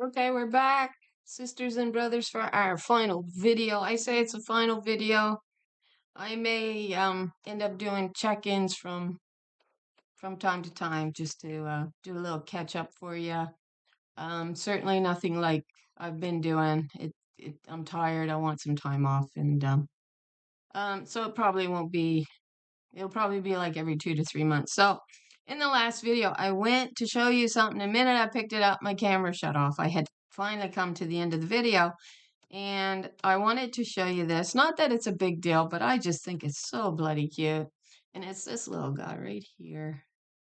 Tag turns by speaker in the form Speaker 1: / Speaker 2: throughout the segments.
Speaker 1: Okay, we're back, sisters and brothers, for our final video. I say it's a final video. I may end up doing check-ins from time to time just to do a little catch up for you. Certainly nothing like I've been doing. I'm tired. I want some time off, and so it probably won't be. It'll probably be like every 2 to 3 months. So in the last video, I went to show you something. The minute I picked it up, my camera shut off. I had finally come to the end of the video, and I wanted to show you this. Not that it's a big deal, but I just think it's so bloody cute. And it's this little guy right here.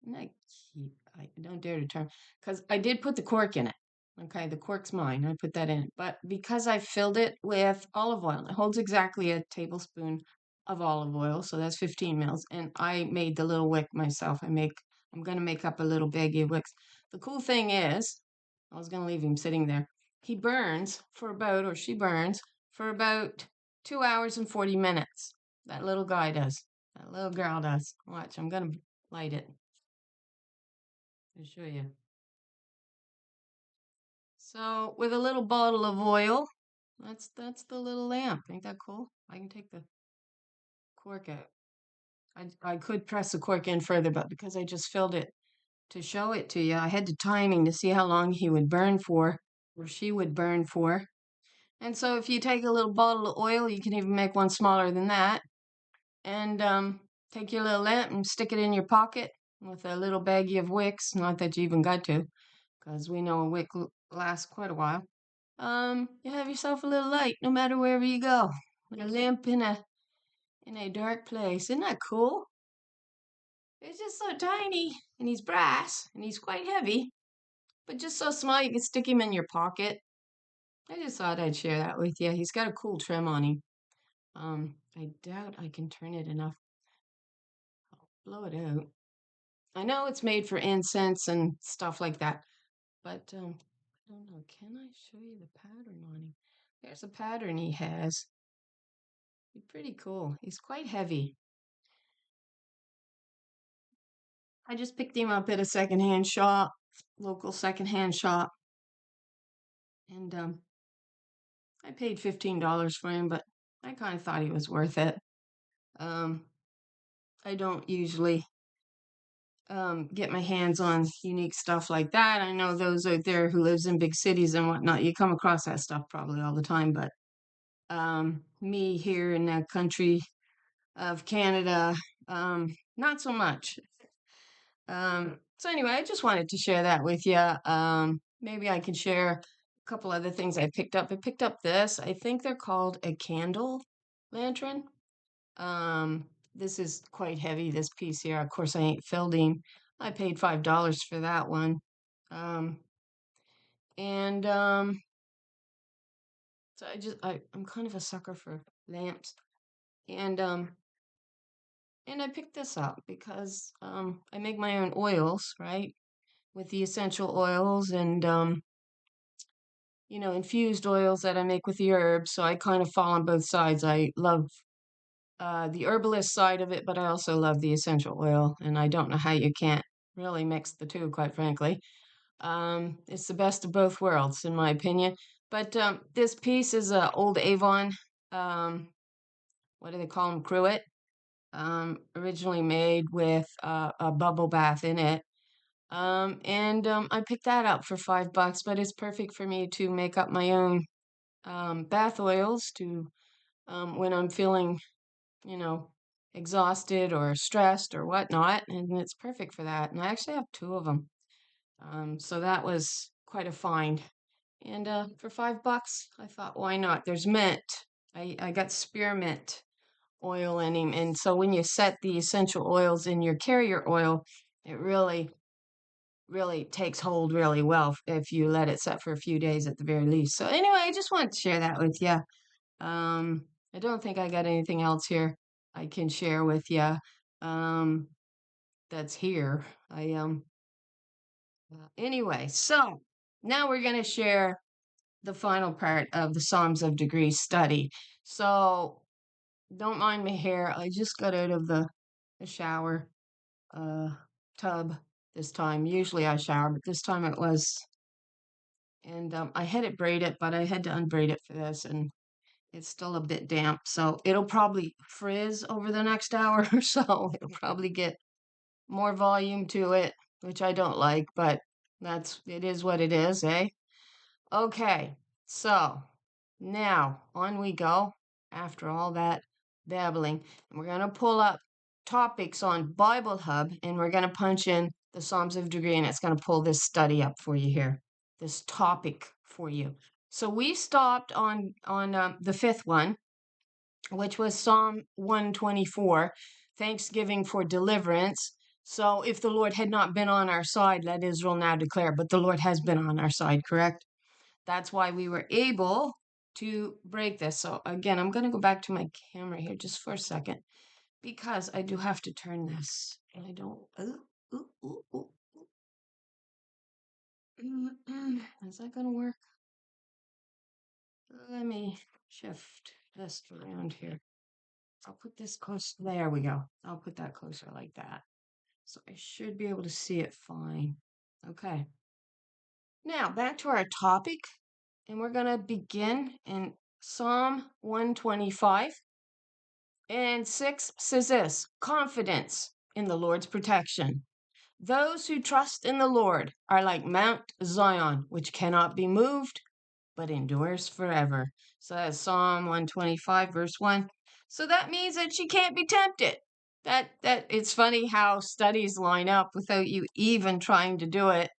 Speaker 1: Isn't that cute? I don't dare to turn, because I did put the cork in it. Okay, the cork's mine. I put that in it. But because I filled it with olive oil, it holds exactly a tablespoon of olive oil, so that's 15 mils. And I made the little wick myself. I'm gonna make up a little baggie of wicks. The cool thing is, I was gonna leave him sitting there. He burns for about, or she burns for about 2 hours and 40 minutes. That little guy does. That little girl does. Watch, I'm gonna light it. I'll show you. So with a little bottle of oil, that's the little lamp. Ain't that cool? I can take the cork out. I could press the cork in further, but because I just filled it to show it to you, I had the timing to see how long he would burn for, or she would burn for. And so if you take a little bottle of oil, you can even make one smaller than that, and take your little lamp and stick it in your pocket with a little baggie of wicks. Not that you even got to, because we know a wick lasts quite a while. You have yourself a little light no matter wherever you go. A lamp in a dark place. Isn't that cool? It's just so tiny, and he's brass, and he's quite heavy, but just so small you can stick him in your pocket. I just thought I'd share that with you. He's got a cool trim on him. I doubt I can turn it enough. I'll blow it out. I know it's made for incense and stuff like that, but I don't know. Can I show you the pattern on him? There's a pattern he has. He's pretty cool. He's quite heavy. I just picked him up at a secondhand shop, local secondhand shop, and I paid $15 for him, but I kind of thought he was worth it. I don't usually get my hands on unique stuff like that. I know those out there who lives in big cities and whatnot, you come across that stuff probably all the time, but me here in the country of Canada, not so much. So anyway, I just wanted to share that with you. Maybe I can share a couple other things I picked up. I picked up this. I think they're called a candle lantern. This is quite heavy, this piece here. Of course, I ain't filled him. I paid $5 for that one. And so I'm kind of a sucker for lamps. And I picked this up because I make my own oils, right? With the essential oils and infused oils that I make with the herbs. So I kind of fall on both sides. I love the herbalist side of it, but I also love the essential oil, and I don't know how you can't really mix the two, quite frankly. It's the best of both worlds, in my opinion. But this piece is a old Avon, what do they call them, cruet, originally made with a bubble bath in it. And I picked that up for $5, but it's perfect for me to make up my own bath oils to when I'm feeling, exhausted or stressed or whatnot, and it's perfect for that. And I actually have two of them, so that was quite a find. And for $5, I thought, why not? There's mint. I got spearmint oil in him, and so when you set the essential oils in your carrier oil, it really takes hold really well if you let it set for a few days at the very least. So anyway, I just wanted to share that with you. I don't think I got anything else here I can share with you. That's here. Anyway, so now we're going to share the final part of the Psalms of Degree study. So don't mind my hair. I just got out of the shower tub this time. Usually I shower, but this time it was And I had it braided, but I had to unbraid it for this, and it's still a bit damp. So it'll probably frizz over the next hour or so. It'll probably get more volume to it, which I don't like, but it is what it is, eh? Okay, so now on we go after all that babbling. And we're going to pull up topics on Bible Hub, and we're going to punch in the Psalms of Degree, and it's going to pull this study up for you here, this topic for you. So we stopped on the fifth one, which was Psalm 124, Thanksgiving for deliverance. So if the Lord had not been on our side, let Israel now declare, but the Lord has been on our side, correct? That's why we were able to break this. So again, I'm going to go back to my camera here just for a second because I do have to turn this. I don't. Ooh, ooh, ooh. Is that going to work? Let me shift this around here. I'll put this close. There we go. I'll put that closer like that. So I should be able to see it fine. Okay. Now back to our topic, and we're going to begin in Psalm 125. And 6 says this: confidence in the Lord's protection. Those who trust in the Lord are like Mount Zion, which cannot be moved, but endures forever. So that's Psalm 125, verse 1. So that means that she can't be tempted. That it's funny how studies line up without you even trying to do it.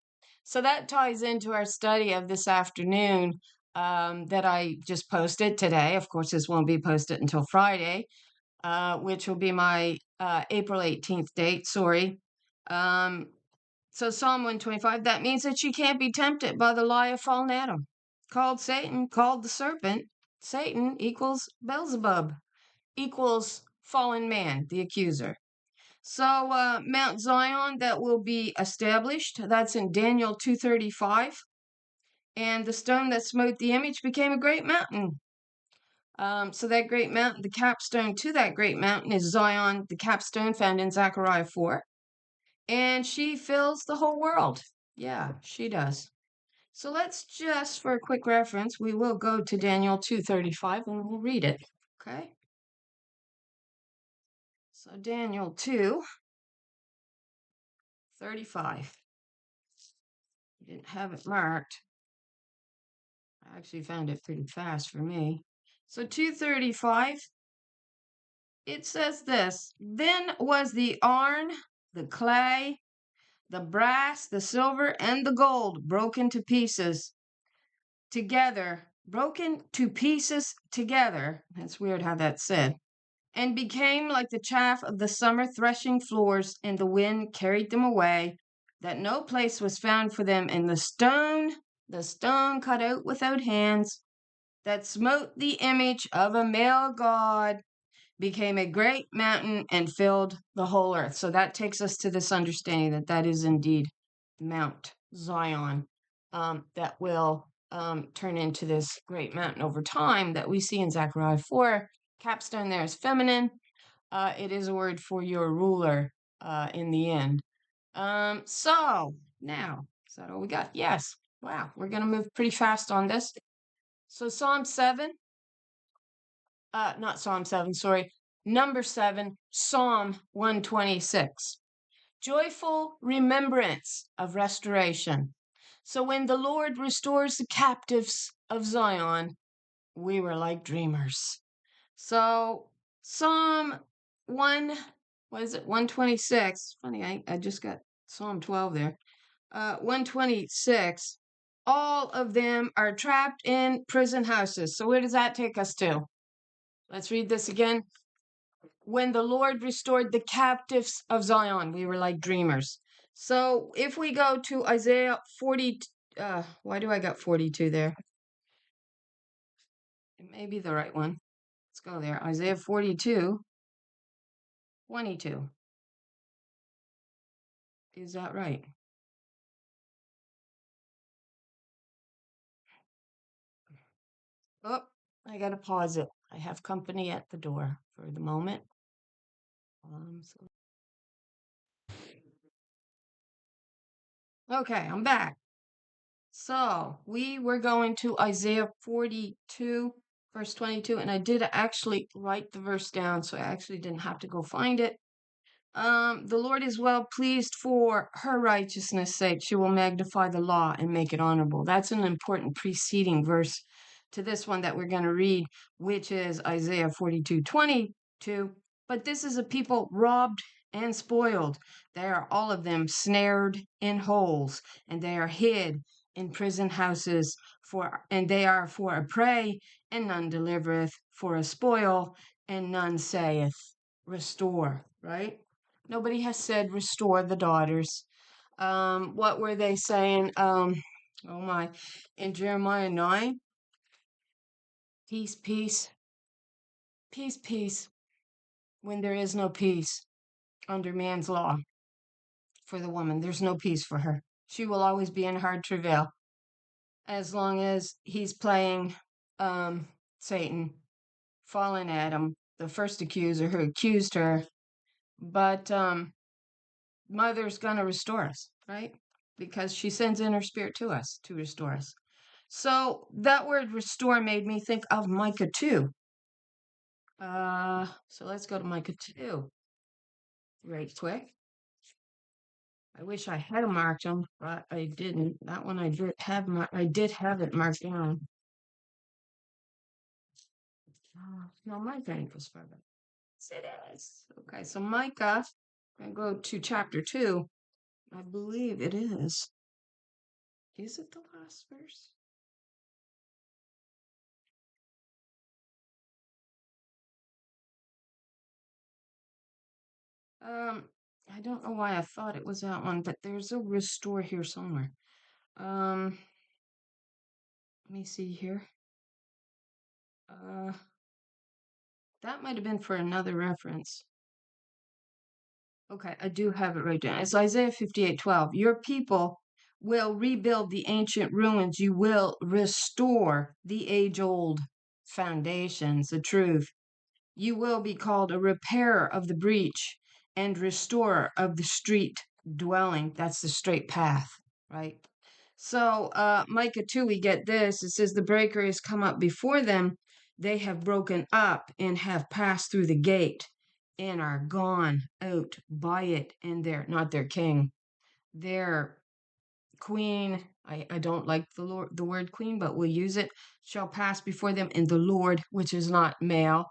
Speaker 1: So that ties into our study of this afternoon that I just posted today. Of course, this won't be posted until Friday, which will be my April 18th date. Sorry. So Psalm 125, that means that she can't be tempted by the lie of fallen Adam, called Satan, called the serpent. Satan equals Beelzebub, equals fallen man, the accuser. So Mount Zion that will be established, that's in Daniel 2:35. And the stone that smote the image became a great mountain. So that great mountain, the capstone to that great mountain is Zion, the capstone found in Zechariah 4. And she fills the whole world. Yeah, she does. So let's just, for a quick reference, we will go to Daniel 2:35 and we'll read it. Okay? So Daniel 2:35. You didn't have it marked. I actually found it pretty fast for me. So 2:35, it says this: then was the iron, the clay, the brass, the silver, and the gold broken to pieces together, broken to pieces together. That's weird how that's said. And became like the chaff of the summer threshing floors, and the wind carried them away, that no place was found for them. And the stone cut out without hands, that smote the image of a male god, became a great mountain and filled the whole earth. So that takes us to this understanding that that is indeed Mount Zion, that will turn into this great mountain over time that we see in Zechariah 4. Capstone there is feminine. It is a word for your ruler in the end. So now, is that all we got? Yes. Wow, we're going to move pretty fast on this. So Psalm 7, not Psalm 7, sorry, number 7, Psalm 126. Joyful remembrance of restoration. So when the Lord restores the captives of Zion, we were like dreamers. So Psalm 1, what is it, 126? Funny, I just got Psalm 12 there. 126, all of them are trapped in prison houses. So where does that take us to? Let's read this again. When the Lord restored the captives of Zion, we were like dreamers. So if we go to Isaiah 40, why do I got 42 there? It may be the right one. Let's go there. Isaiah 42, 22. Is that right? Oh, I gotta pause it. I have company at the door for the moment. Okay, I'm back. So we were going to Isaiah 42, verse 22, and I did actually write the verse down, so I actually didn't have to go find it. The Lord is well pleased for her righteousness' sake. She will magnify the law and make it honorable. That's an important preceding verse to this one that we're going to read, which is Isaiah 42:22. But this is a people robbed and spoiled. They are all of them snared in holes, and they are hid in prison houses and they are for a prey, and none delivereth, for a spoil, and none saith, restore, right? Nobody has said restore the daughters. What were they saying? Oh my, in Jeremiah 9, peace, peace, peace, peace, when there is no peace under man's law for the woman. There's no peace for her. She will always be in hard travail as long as he's playing Satan, fallen Adam, the first accuser who accused her. But Mother's gonna restore us, right? Because she sends in her spirit to us to restore us. So that word restore made me think of Micah 2. So let's go to Micah 2 right quick. I wish I had marked them, but I didn't. That one I did have it marked down. No, Micah ain't was further. Yes, it is. Okay, so Micah, I go to chapter 2. I believe it is. Is it the last verse? I don't know why I thought it was that one, but there's a restore here somewhere. Let me see here. That might have been for another reference. Okay, I do have it right down. It's Isaiah 58:12. Your people will rebuild the ancient ruins. You will restore the age-old foundations, the truth. You will be called a repairer of the breach and restorer of the street dwelling. That's the straight path, right? So, Micah 2, we get this. It says, the breaker has come up before them. They have broken up and have passed through the gate and are gone out by it, and they're not their king. Their queen, I don't like the word queen, but we'll use it, shall pass before them, and the Lord, which is not male,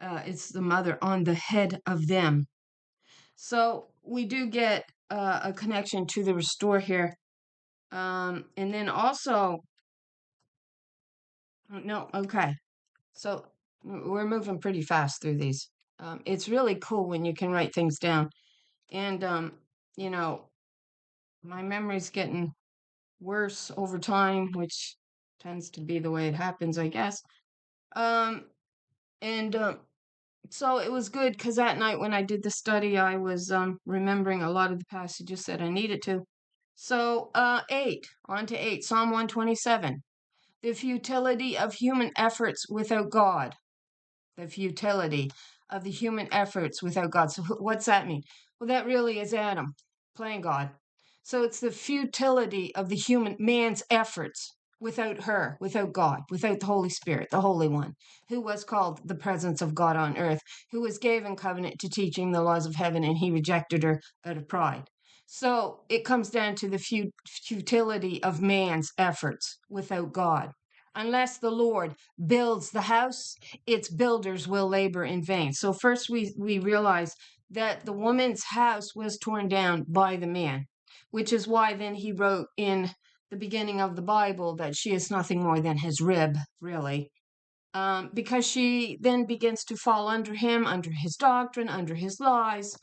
Speaker 1: it's the mother on the head of them. So we do get a connection to the restore here. And then also, no, okay. So we're moving pretty fast through these. It's really cool when you can write things down. And, you know, my memory's getting worse over time, which tends to be the way it happens, I guess. And so it was good because that night when I did the study, I was remembering a lot of the passages that I needed to. So 8, on to 8, Psalm 127. The futility of human efforts without God. The futility of the human efforts without God. So what's that mean? Well, that really is Adam playing God. So it's the futility of the man's efforts without her, without God, without the Holy Spirit, the Holy One, who was called the presence of God on earth, who was given covenant to teaching the laws of heaven, and he rejected her out of pride. So it comes down to the futility of man's efforts without God. Unless the Lord builds the house, its builders will labor in vain. So first we realize that the woman's house was torn down by the man, which is why then he wrote in the beginning of the Bible that she is nothing more than his rib, really. Because she then begins to fall under him, under his doctrine, under his lies,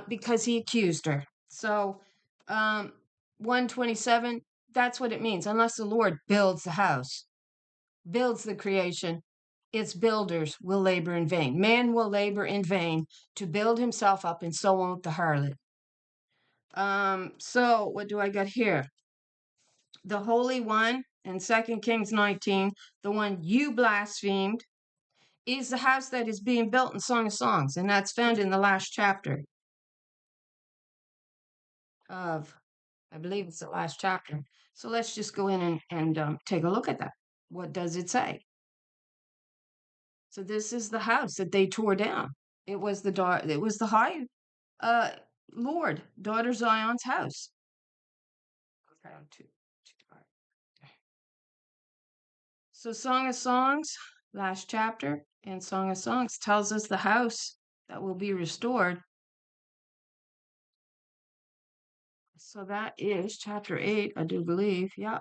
Speaker 1: because he accused her. So 127, that's what it means. Unless the Lord builds the house, builds the creation, its builders will labor in vain. Man will labor in vain to build himself up, and so won't the harlot. So what do I got here? The Holy One in 2 Kings 19, the one you blasphemed, is the house that is being built in Song of Songs, and that's found in the last chapter of I believe it's the last chapter. So let's just go in and take a look at that. What does it say? So this is the house that they tore down. It was the high uh Lord, daughter Zion's house. Okay, so Song of Songs, last chapter, and Song of Songs tells us the house that will be restored. So that is chapter 8, I do believe. Yeah.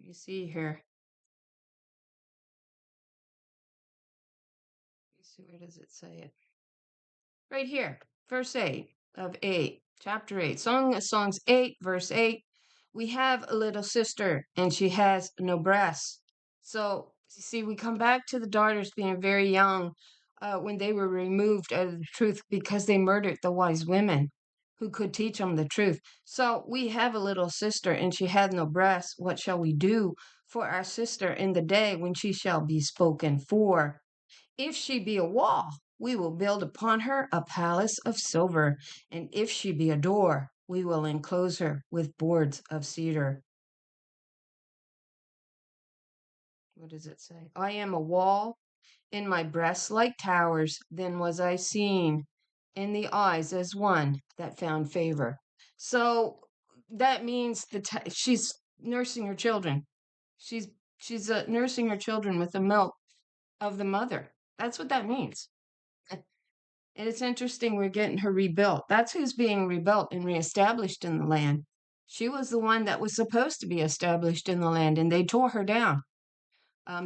Speaker 1: You see here. You see, where does it say it? Right here, verse 8 of 8, chapter 8, Song of Songs 8, verse 8. We have a little sister, and she has no breasts. So, you see, we come back to the daughters being very young when they were removed out of the truth because they murdered the wise women who could teach them the truth. So, we have a little sister, and she had no breasts. What shall we do for our sister in the day when she shall be spoken for? If she be a wall, we will build upon her a palace of silver, and if she be a door, we will enclose her with boards of cedar. What does it say? I am a wall, in my breasts like towers, then was I seen in the eyes as one that found favor. So that means she's nursing her children. She's nursing her children with the milk of the mother. That's what that means. And it's interesting we're getting her rebuilt. That's who's being rebuilt and reestablished in the land. She was the one that was supposed to be established in the land, and they tore her down.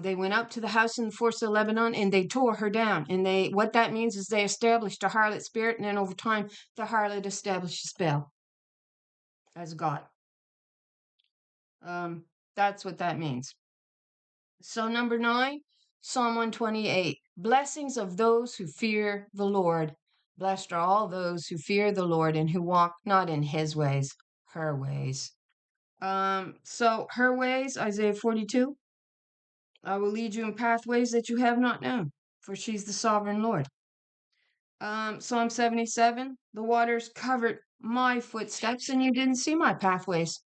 Speaker 1: They went up to the house in the forest of Lebanon, and they tore her down. And what that means is they established a harlot spirit, and then over time, the harlot establishes Baal as God. That's what that means. So number 9, Psalm 128, blessings of those who fear the Lord. Blessed are all those who fear the Lord and who walk not in his ways, her ways. So her ways, Isaiah 42, I will lead you in pathways that you have not known, for she's the sovereign Lord. Psalm 77, the waters covered my footsteps and you didn't see my pathways.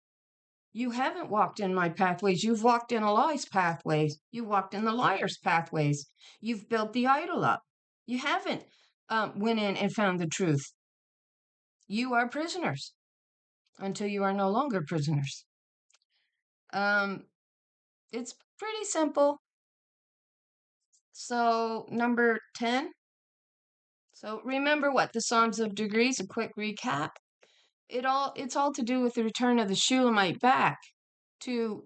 Speaker 1: You haven't walked in my pathways. You've walked in a lie's pathways. You walked in the liar's pathways. You've built the idol up. You haven't went in and found the truth. You are prisoners until you are no longer prisoners. It's pretty simple. So number 10. So remember what the Psalms of Degrees, a quick recap. It's all to do with the return of the Shulamite back to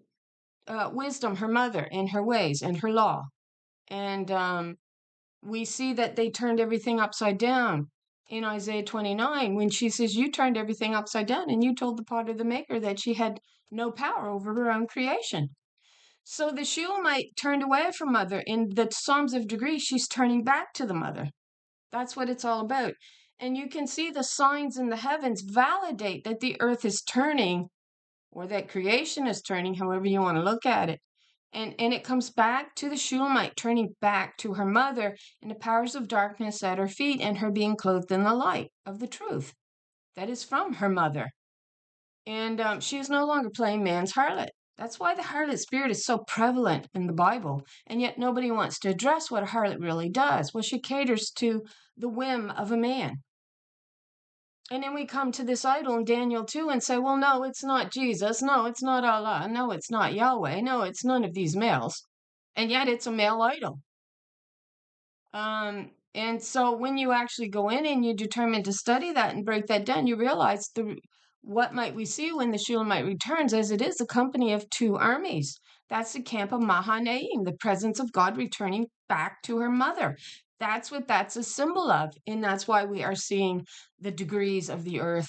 Speaker 1: wisdom, her mother, and her ways and her law. And we see that they turned everything upside down in Isaiah 29 when she says, you turned everything upside down and you told the potter the maker that she had no power over her own creation. So the Shulamite turned away from mother. In the Psalms of Degree, she's turning back to the mother. That's what it's all about. And you can see the signs in the heavens validate that the earth is turning, or that creation is turning, however you want to look at it. And it comes back to the Shulamite turning back to her mother and the powers of darkness at her feet and her being clothed in the light of the truth that is from her mother. And she is no longer playing man's harlot. That's why the harlot spirit is so prevalent in the Bible. And yet nobody wants to address what a harlot really does. Well, she caters to the whim of a man. And then we come to this idol in Daniel 2 and say, well, no, it's not Jesus. No, it's not Allah. No, it's not Yahweh. No, it's none of these males. And yet it's a male idol. And so when you actually go in and you determine to study that and break that down, you realize what might we see when the Shulamite returns, as it is a company of 2 armies. That's the camp of Mahanaim, the presence of God returning back to her mother. That's what that's a symbol of. And that's why we are seeing the degrees of the earth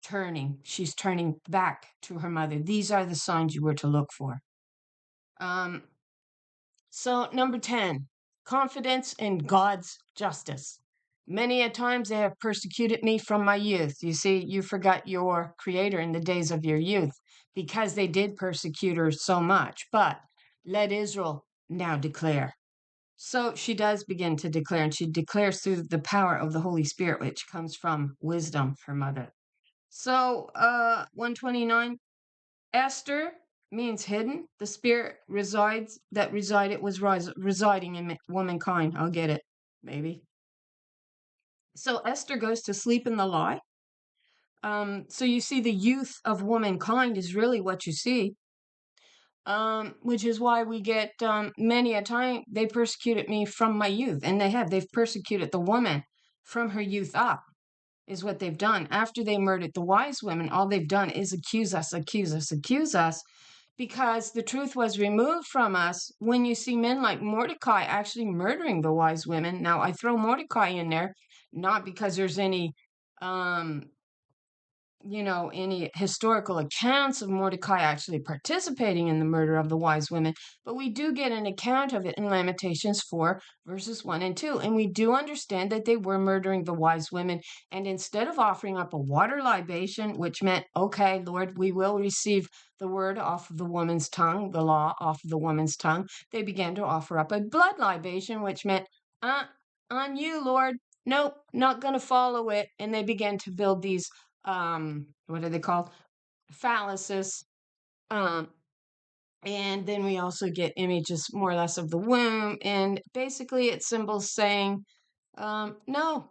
Speaker 1: turning. She's turning back to her mother. These are the signs you were to look for. So number 10, confidence in God's justice. Many a times they have persecuted me from my youth. You see, you forgot your creator in the days of your youth because they did persecute her so much. But let Israel now declare. So she does begin to declare, and she declares through the power of the Holy Spirit, which comes from wisdom, her mother. So, 129, Esther means hidden. The spirit resided was residing in womankind. I'll get it, maybe. So Esther goes to sleep in the lie. So you see the youth of womankind is really what you see. Which is why we get many a time they persecuted me from my youth, and they've persecuted the woman from her youth up, is what they've done. After they murdered the wise women, all they've done is accuse us, accuse us, accuse us, because the truth was removed from us when you see men like Mordecai actually murdering the wise women. Now, I throw Mordecai in there, not because there's any um, any historical accounts of Mordecai actually participating in the murder of the wise women, but we do get an account of it in Lamentations 4, verses 1 and 2. And we do understand that they were murdering the wise women. And instead of offering up a water libation, which meant, okay, Lord, we will receive the word off of the woman's tongue, the law off of the woman's tongue, they began to offer up a blood libation, which meant, on you, Lord. Nope, not going to follow it. And they began to build these what are they called, phalluses, um and then we also get images more or less of the womb, and basically it's symbols saying no,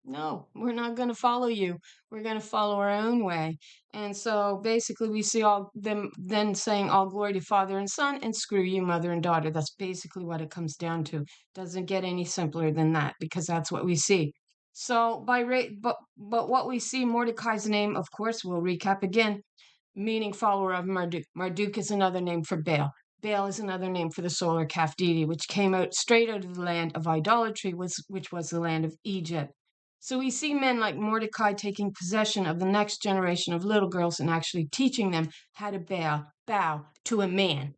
Speaker 1: no, we're not going to follow you, we're going to follow our own way. And so basically we see all them then saying all glory to Father and Son, and screw you, mother and daughter. That's basically what it comes down to. Doesn't get any simpler than that, because that's what we see. So but what we see, Mordecai's name, of course, we'll recap again, meaning follower of Marduk. Marduk is another name for Baal. Baal is another name for the solar calf deity, which came out straight out of the land of idolatry, which was the land of Egypt. So we see men like Mordecai taking possession of the next generation of little girls and actually teaching them how to bow to a man.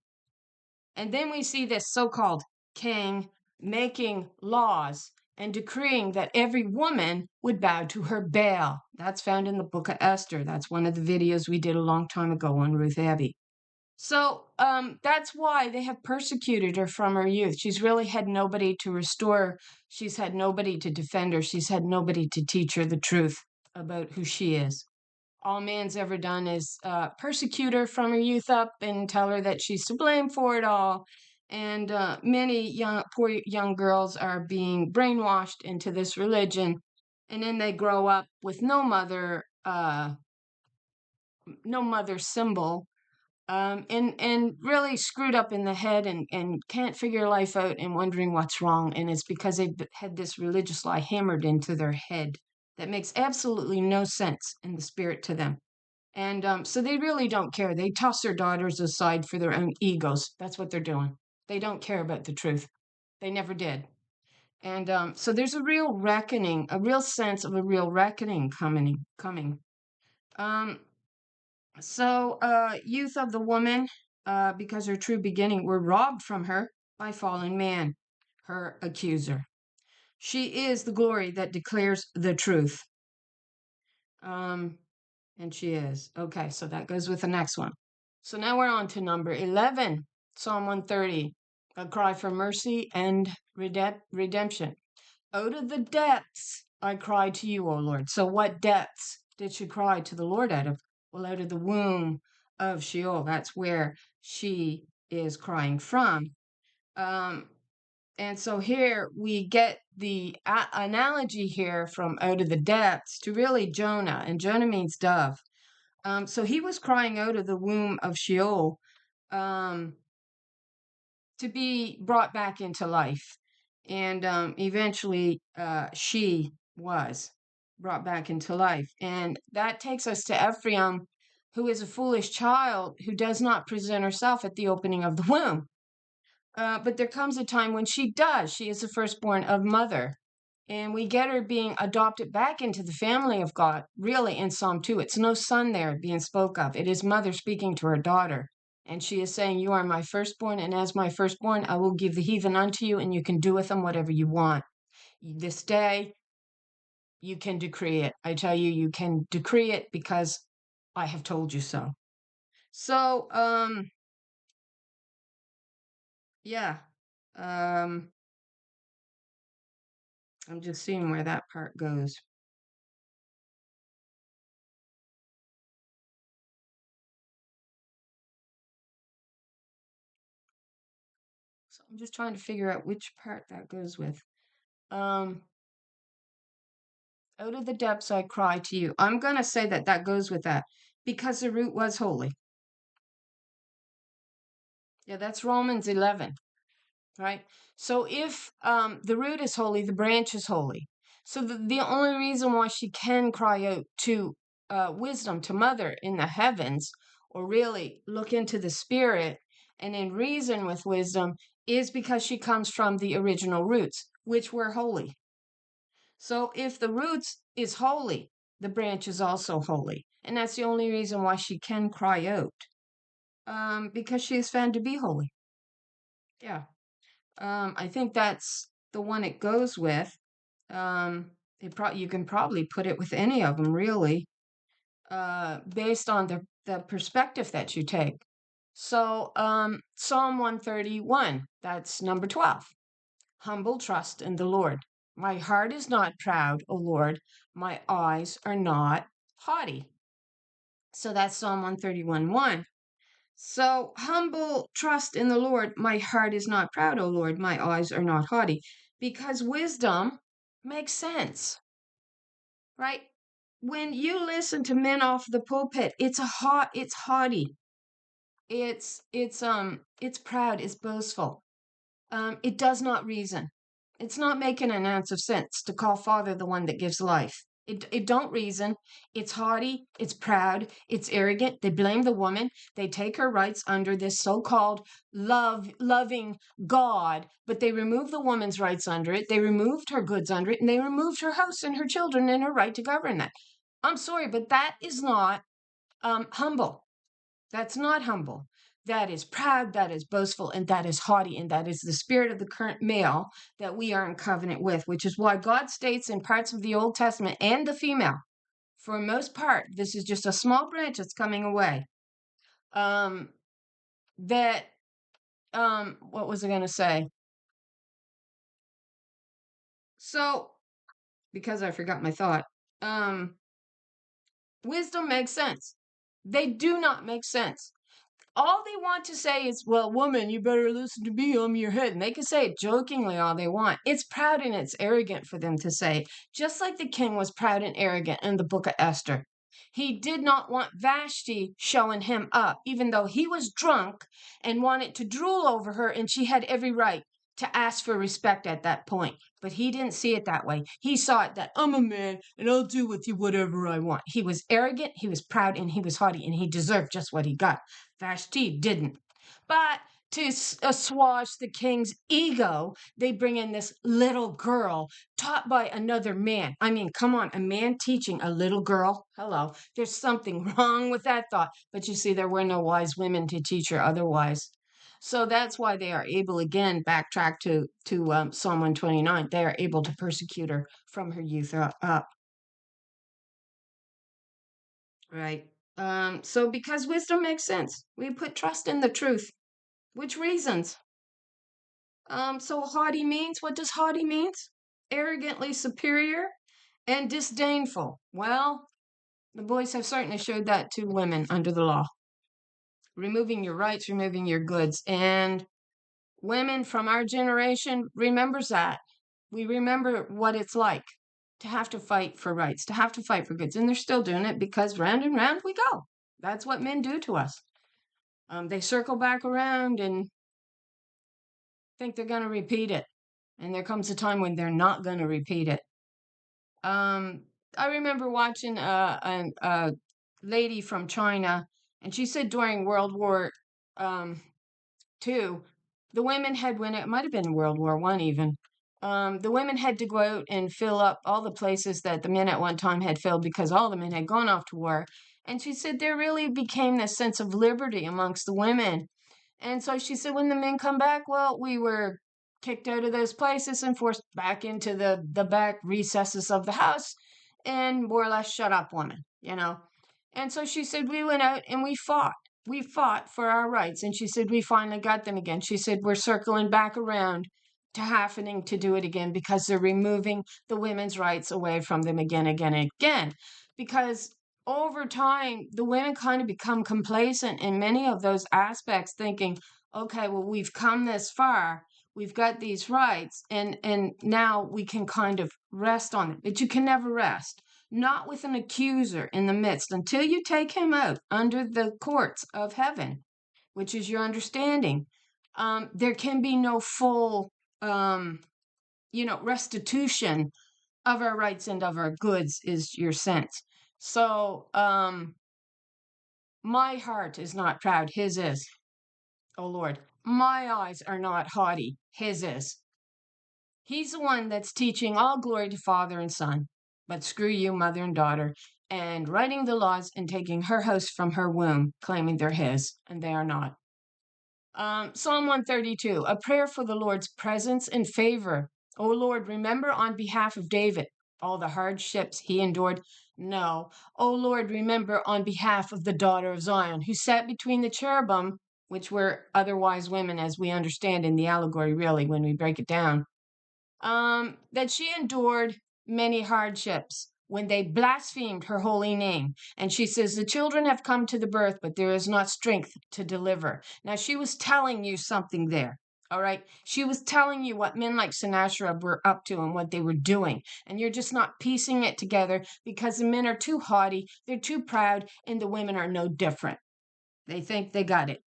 Speaker 1: And then we see this so-called king making laws and decreeing that every woman would bow to her Baal. That's found in the book of Esther. That's one of the videos we did a long time ago on Ruth Abbey. So that's why they have persecuted her from her youth. She's really had nobody to restore her. She's had nobody to defend her. She's had nobody to teach her the truth about who she is. All man's ever done is persecute her from her youth up and tell her that she's to blame for it all. And many poor young girls are being brainwashed into this religion, and then they grow up with no mother symbol, and really screwed up in the head, and can't figure life out and wondering what's wrong. And it's because they've had this religious lie hammered into their head that makes absolutely no sense in the spirit to them. And so they really don't care. They toss their daughters aside for their own egos. That's what they're doing. They don't care about the truth. They never did. And so there's a real reckoning, a real sense of a real reckoning coming. Um, youth of the woman, because her true beginning were robbed from her by fallen man, her accuser. She is the glory that declares the truth. And she is. Okay, so that goes with the next one. So now we're on to number 11, Psalm 130, a cry for mercy and redemption. Out of the depths I cry to you, O Lord. So what depths did she cry to the Lord out of? Well, out of the womb of Sheol. That's where she is crying from. And so here we get the analogy here from out of the depths to really Jonah, and Jonah means dove. So he was crying out of the womb of Sheol to be brought back into life. And eventually she was brought back into life. And that takes us to Ephraim, who is a foolish child who does not present herself at the opening of the womb. But there comes a time when she does. She is the firstborn of mother. And we get her being adopted back into the family of God, really, in Psalm 2. It's no son there being spoke of. It is mother speaking to her daughter. And she is saying, you are my firstborn, and as my firstborn, I will give the heathen unto you, and you can do with them whatever you want. This day, you can decree it. I tell you, you can decree it because I have told you so. So, yeah. I'm just seeing where that part goes. So I'm just trying to figure out which part that goes with. Out of the depths I cry to you. I'm going to say that that goes with that because the root was holy. Yeah, that's Romans 11, right? So if the root is holy, the branch is holy. So the only reason why she can cry out to wisdom, to mother in the heavens, or really look into the spirit and in reason with wisdom, is because she comes from the original roots, which were holy. So if the roots is holy, the branch is also holy. And that's the only reason why she can cry out, because she is found to be holy. Yeah. I think that's the one it goes with. You can probably put it with any of them, really, based on the perspective that you take. So, Psalm 131, that's number 12. Humble trust in the Lord. My heart is not proud, O Lord. My eyes are not haughty. So that's Psalm 131:1. So humble trust in the Lord. My heart is not proud, O Lord. My eyes are not haughty. Because wisdom makes sense, right? When you listen to men off the pulpit, it's haughty. It's proud, it's boastful. It does not reason. It's not making an ounce of sense to call Father the one that gives life. It don't reason. It's haughty. It's proud. It's arrogant. They blame the woman. They take her rights under this so-called loving God, but they remove the woman's rights under it. They removed her goods under it, and they removed her house and her children and her right to govern that. I'm sorry, but that is not humble. That's not humble. That is proud, that is boastful, and that is haughty, and that is the spirit of the current male that we are in covenant with, which is why God states in parts of the Old Testament and the female, for most part, this is just a small branch that's coming away. That what was I going to say? So, because I forgot my thought, wisdom makes sense. They do not make sense. All they want to say is, well, woman, you better listen to me, I'm your head. And they can say it jokingly all they want. It's proud and it's arrogant for them to say, just like the king was proud and arrogant in the book of Esther. He did not want Vashti showing him up, even though he was drunk and wanted to drool over her, and she had every right to ask for respect at that point. But he didn't see it that way. He saw it that I'm a man and I'll do with you whatever I want. He was arrogant, he was proud, and he was haughty, and he deserved just what he got. Vashti didn't. But to assuage the king's ego, they bring in this little girl taught by another man. I mean, come on, a man teaching a little girl? Hello. There's something wrong with that thought. But you see, there were no wise women to teach her otherwise. So that's why they are able, again, backtrack to Psalm 129. They are able to persecute her from her youth up. Right. So because wisdom makes sense, we put trust in the truth. Which reasons? So haughty means, what does haughty means? Arrogantly superior and disdainful. Well, the boys have certainly showed that to women under the law. Removing your rights, removing your goods. And women from our generation remembers that. We remember what it's like to have to fight for rights, to have to fight for goods. And they're still doing it because round and round we go. That's what men do to us. They circle back around and think they're going to repeat it. And there comes a time when they're not going to repeat it. I remember watching a lady from China, and she said during World War II, the women had, when it might have been World War I even, the women had to go out and fill up all the places that the men at one time had filled because all the men had gone off to war. And she said there really became this sense of liberty amongst the women. And so she said, when the men come back, well, we were kicked out of those places and forced back into the back recesses of the house and more or less shut up woman, you know. And so she said, we went out and we fought. We fought for our rights. And she said, we finally got them again. She said, we're circling back around to happening to do it again, because they're removing the women's rights away from them again, again, and again. Because over time, the women kind of become complacent in many of those aspects, thinking, okay, well, we've come this far, we've got these rights, and now we can kind of rest on it. But you can never rest, not with an accuser in the midst, until you take him out under the courts of heaven, which is your understanding. There can be no full, restitution of our rights and of our goods, is your sense. So, my heart is not proud, his is. O Lord, my eyes are not haughty, his is. He's the one that's teaching all glory to Father and Son, but screw you, mother and daughter, and writing the laws and taking her house from her womb, claiming they're his, and they are not. Psalm 132, a prayer for the Lord's presence and favor. O Lord, remember on behalf of David all the hardships he endured. No. O Lord, remember on behalf of the daughter of Zion, who sat between the cherubim, which were otherwise women, as we understand in the allegory, really, when we break it down, that she endured many hardships when they blasphemed her holy name. And she says, the children have come to the birth, but there is not strength to deliver. Now, she was telling you something there. All right. She was telling you what men like Sennacherib were up to and what they were doing. And you're just not piecing it together, because the men are too haughty, they're too proud, and the women are no different. They think they got it.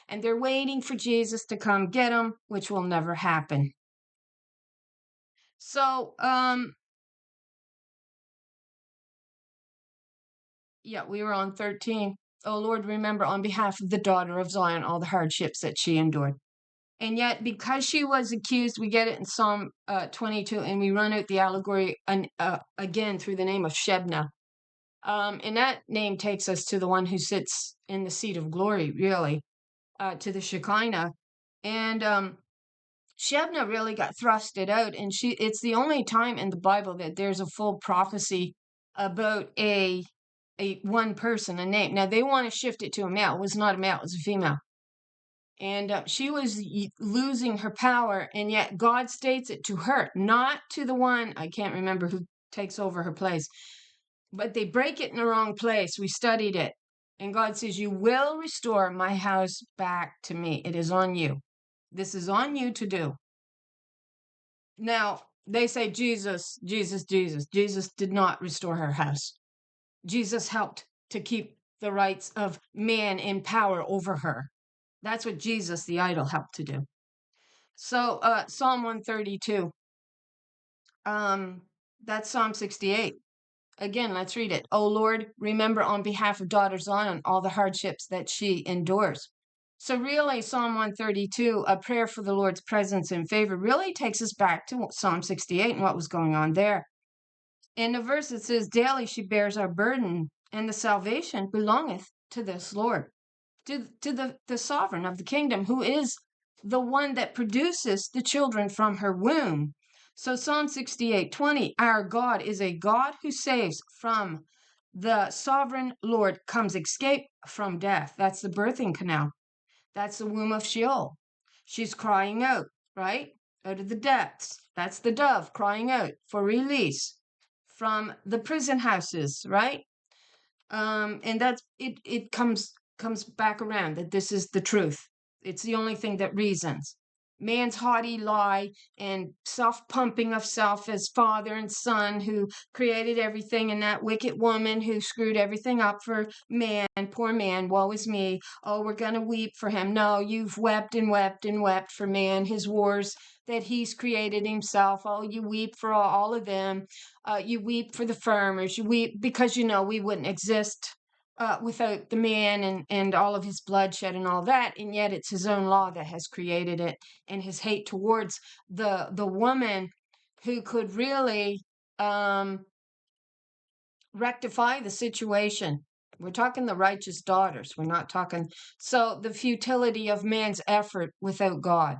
Speaker 1: And they're waiting for Jesus to come get them, which will never happen. So, yeah, we were on 13. Oh Lord, remember on behalf of the daughter of Zion all the hardships that she endured. And yet, because she was accused, we get it in Psalm 22, and we run out the allegory again through the name of Shebna. And that name takes us to the one who sits in the seat of glory, really, to the Shekinah. And Shebna really got thrusted out, and it's the only time in the Bible that there's a full prophecy about a one person, a name. Now they want to shift it to a male. It was not a male, it was a female. And she was losing her power, and yet God states it to her, not to the one, I can't remember who takes over her place, but they break it in the wrong place. We studied it. And God says, you will restore my house back to me. It is on you. This is on you to do. Now, they say Jesus, Jesus, Jesus. Jesus did not restore her house. Jesus helped to keep the rights of man in power over her. That's what Jesus, the idol, helped to do. So, Psalm 132. That's Psalm 68. Again, let's read it. O Lord, remember on behalf of daughter Zion all the hardships that she endures. So really, Psalm 132, a prayer for the Lord's presence and favor, really takes us back to Psalm 68 and what was going on there. In the verse, it says, daily she bears our burden, and the salvation belongeth to this Lord, to the sovereign of the kingdom, who is the one that produces the children from her womb. So Psalm 68:20, our God is a God who saves. From the sovereign Lord comes escape from death. That's the birthing canal. That's the womb of Sheol. She's crying out, right? Out of the depths. That's the dove crying out for release from the prison houses, right? And that's it comes back around that this is the truth. It's the only thing that reasons. Man's haughty lie and self-pumping of self as father and son who created everything, and that wicked woman who screwed everything up for man, poor man, woe is me. Oh, we're going to weep for him. No, you've wept and wept and wept for man, his wars that he's created himself. Oh, you weep for all of them. You weep for the farmers. You weep because, we wouldn't exist without the man and all of his bloodshed and all that. And yet it's his own law that has created it, and his hate towards the woman who could really rectify the situation. We're talking the righteous daughters. We're not talking. So the futility of man's effort without God.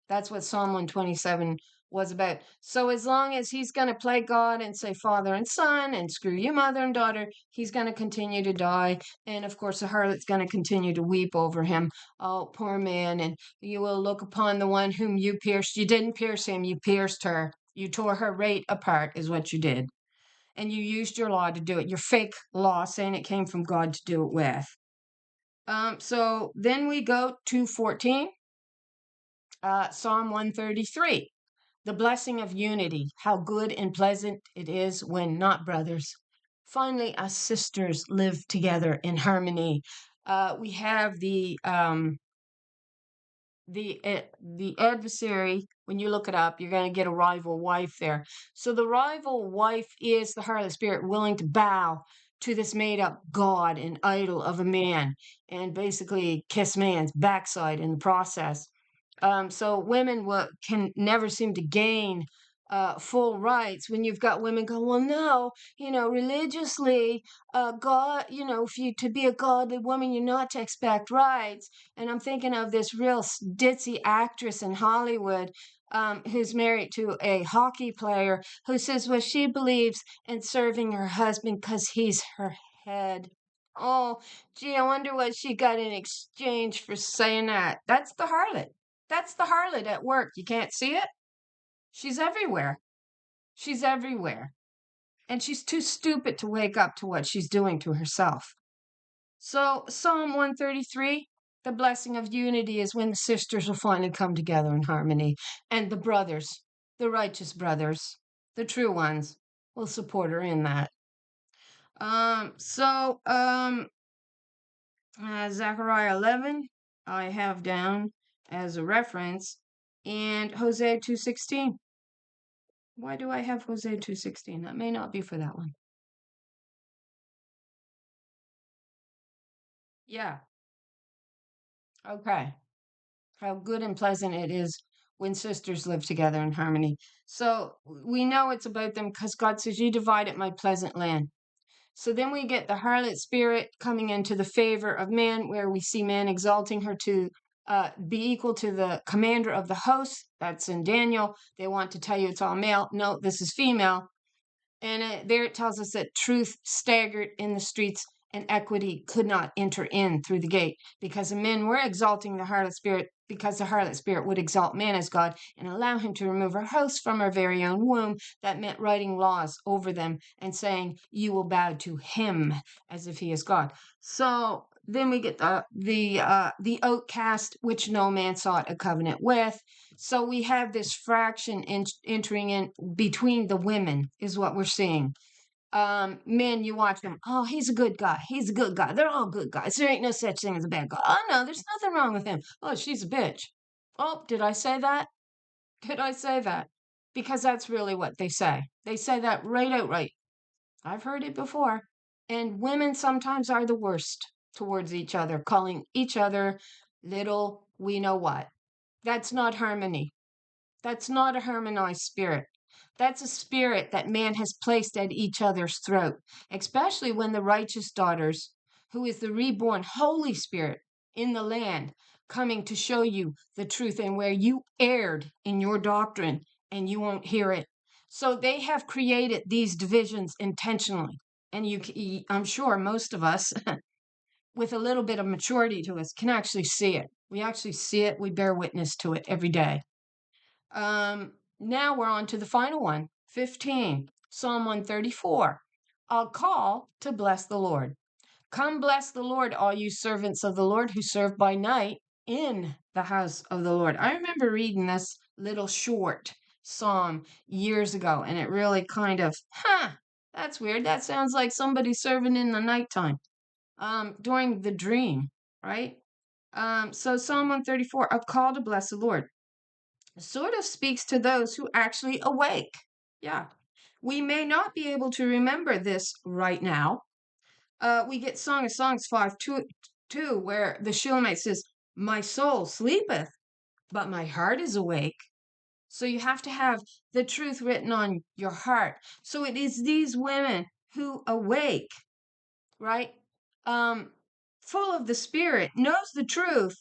Speaker 1: That's what Psalm 127 was about. So as long as he's going to play God and say father and son and screw you mother and daughter, he's going to continue to die. And of course, the harlot's going to continue to weep over him. Oh, poor man. And you will look upon the one whom you pierced. You didn't pierce him, you pierced her. You tore her right apart, is what you did. And you used your law to do it, your fake law saying it came from God to do it with. So then we go to 14, Psalm 133. The blessing of unity, how good and pleasant it is when not brothers. Finally, us sisters live together in harmony. We have the adversary. When you look it up, you're going to get a rival wife there. So the rival wife is the harlot spirit willing to bow to this made-up god and idol of a man, and basically kiss man's backside in the process. So women can never seem to gain full rights when you've got women going, well, no, religiously, God, if you to be a godly woman, you're not to expect rights. And I'm thinking of this real ditzy actress in Hollywood who's married to a hockey player who says, well, she believes in serving her husband because he's her head. Oh, gee, I wonder what she got in exchange for saying that. That's the harlot. That's the harlot at work. You can't see it? She's everywhere. She's everywhere. And she's too stupid to wake up to what she's doing to herself. So, Psalm 133, the blessing of unity is when the sisters will finally come together in harmony. And the brothers, the righteous brothers, the true ones, will support her in that. Zechariah 11, I have down as a reference, and Hosea 2:16. Why do I have Hosea 2:16? That may not be for that one. Yeah. Okay. How good and pleasant it is when sisters live together in harmony. So we know it's about them because God says, you divided my pleasant land. So then we get the harlot spirit coming into the favor of man, where we see man exalting her to be equal to the commander of the house. That's in Daniel. They want to tell you it's all male. No, this is female. And there it tells us that truth staggered in the streets and equity could not enter in through the gate, because the men were exalting the harlot spirit, because the harlot spirit would exalt man as God and allow him to remove her host from her very own womb. That meant writing laws over them and saying, you will bow to him as if he is God. So then we get the outcast, which no man sought a covenant with. So we have this fraction entering in between the women, is what we're seeing. Men, you watch them. Oh, he's a good guy. He's a good guy. They're all good guys. There ain't no such thing as a bad guy. Oh no, there's nothing wrong with him. Oh, she's a bitch. Oh, did I say that? Did I say that? Because that's really what they say. They say that right outright. I've heard it before. And women sometimes are the worst towards each other, calling each other little we know what. That's not harmony. That's not a harmonized spirit. That's a spirit that man has placed at each other's throat, especially when the righteous daughters, who is the reborn Holy Spirit in the land, coming to show you the truth and where you erred in your doctrine and you won't hear it. So they have created these divisions intentionally. And I'm sure most of us, with a little bit of maturity to us, can actually see it. We actually see it. We bear witness to it every day. Now we're on to the final one, 15, Psalm 134. I'll call to bless the Lord. Come bless the Lord, all you servants of the Lord who serve by night in the house of the Lord. I remember reading this little short psalm years ago, and it really kind of, that's weird. That sounds like somebody serving in the nighttime, during the dream, right? So Psalm 134, a call to bless the Lord, sort of speaks to those who actually awake. Yeah. We may not be able to remember this right now. We get Song of Songs 5:2, where the Shulamite says, my soul sleepeth, but my heart is awake. So you have to have the truth written on your heart. So it is these women who awake, right? Full of the Spirit, knows the truth,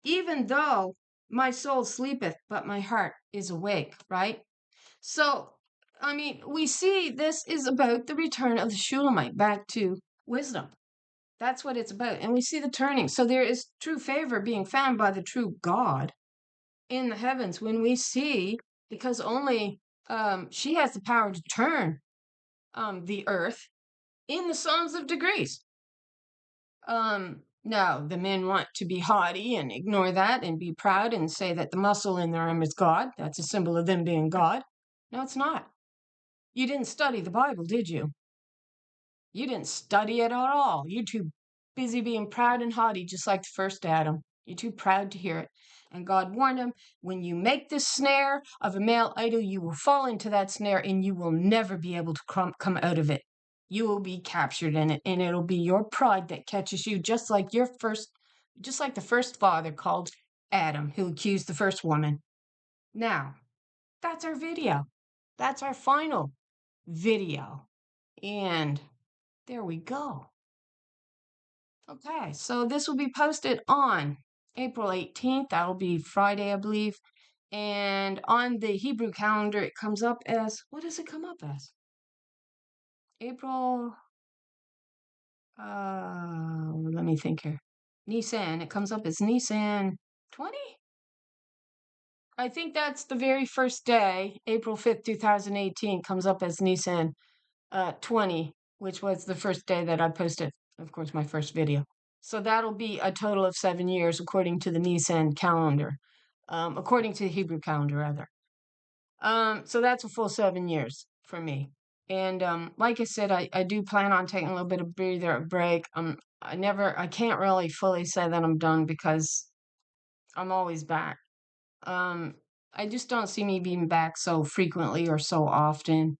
Speaker 1: even though my soul sleepeth, but my heart is awake, right? So, I mean, we see this is about the return of the Shulamite back to wisdom. That's what it's about. And we see the turning. So there is true favor being found by the true God in the heavens when we see, because only she has the power to turn the earth in the Psalms of degrees. Now, the men want to be haughty and ignore that and be proud and say that the muscle in their arm is God. That's a symbol of them being God. No, it's not. You didn't study the Bible, did you? You didn't study it at all. You're too busy being proud and haughty, just like the first Adam. You're too proud to hear it. And God warned him, when you make this snare of a male idol, you will fall into that snare and you will never be able to come out of it. You will be captured in it, and it'll be your pride that catches you, just like the first father called Adam, who accused the first woman. Now, that's our video. That's our final video. And there we go. Okay, so this will be posted on April 18th. That'll be Friday, I believe. And on the Hebrew calendar, it comes up as, what does it come up as? April, let me think here. Nisan, it comes up as Nisan 20? I think that's the very first day, April 5th, 2018, comes up as Nisan 20, which was the first day that I posted, of course, my first video. So that'll be a total of 7 years according to the Nisan calendar, according to the Hebrew calendar, rather. So that's a full 7 years for me. And like I said, I do plan on taking a little bit of breather, a break. I can't really fully say that I'm done because I'm always back. I just don't see me being back so frequently or so often.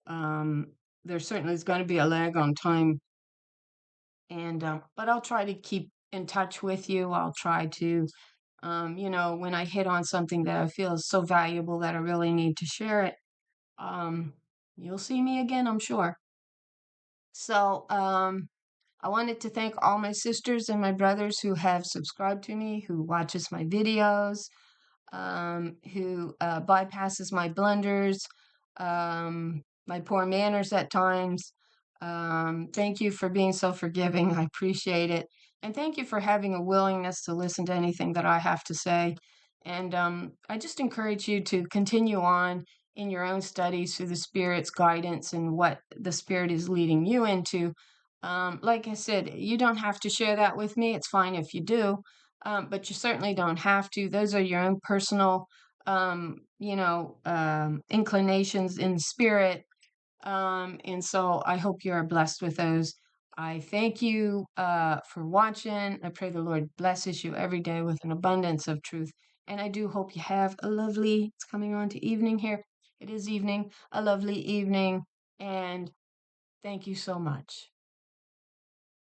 Speaker 1: There certainly is going to be a lag on time, and but I'll try to keep in touch with you. I'll try to, when I hit on something that I feel is so valuable that I really need to share it, um, you'll see me again, I'm sure. So, I wanted to thank all my sisters and my brothers who have subscribed to me, who watches my videos, who bypasses my blunders, my poor manners at times. Thank you for being so forgiving. I appreciate it. And thank you for having a willingness to listen to anything that I have to say. And I just encourage you to continue on in your own studies through the Spirit's guidance and what the Spirit is leading you into. Like I said, you don't have to share that with me. It's fine if you do, but you certainly don't have to. Those are your own personal, inclinations in the Spirit. And so I hope you are blessed with those. I thank you for watching. I pray the Lord blesses you every day with an abundance of truth. And I do hope you have a lovely, it's coming on to evening here. It is evening, a lovely evening. And thank you so much.